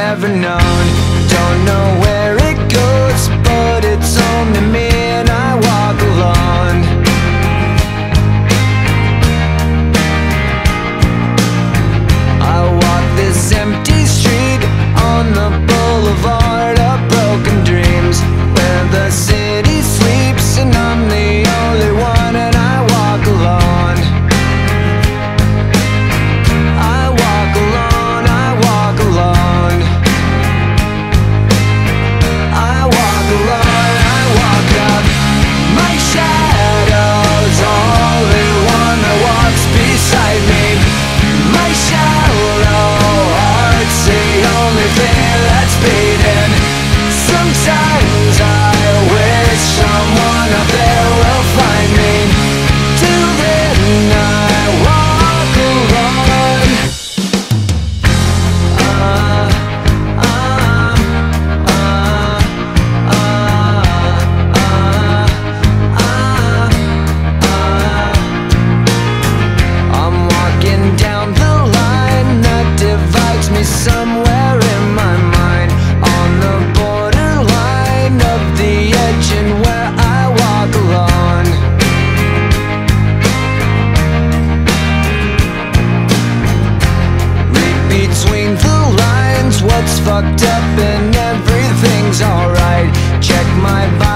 never known. Don't know where it goes, but it's only me and I walk alone. I walk this empty street on the boulevard of broken dreams, where the city sleeps and I'm the only one, and I walk alone. I walk alone, I walk alone. I walk alone, I walk up. My shadow's only one that walks beside me. My shallow heart's the only thing that's beating. Sometimes I wish someone up there will find me. Till then I walk alone. I'm walking down the line that divides me somewhere in my mind, on the borderline of the edge and where I walk alone. Read between the lines what's fucked up and everything's alright. Check my vibe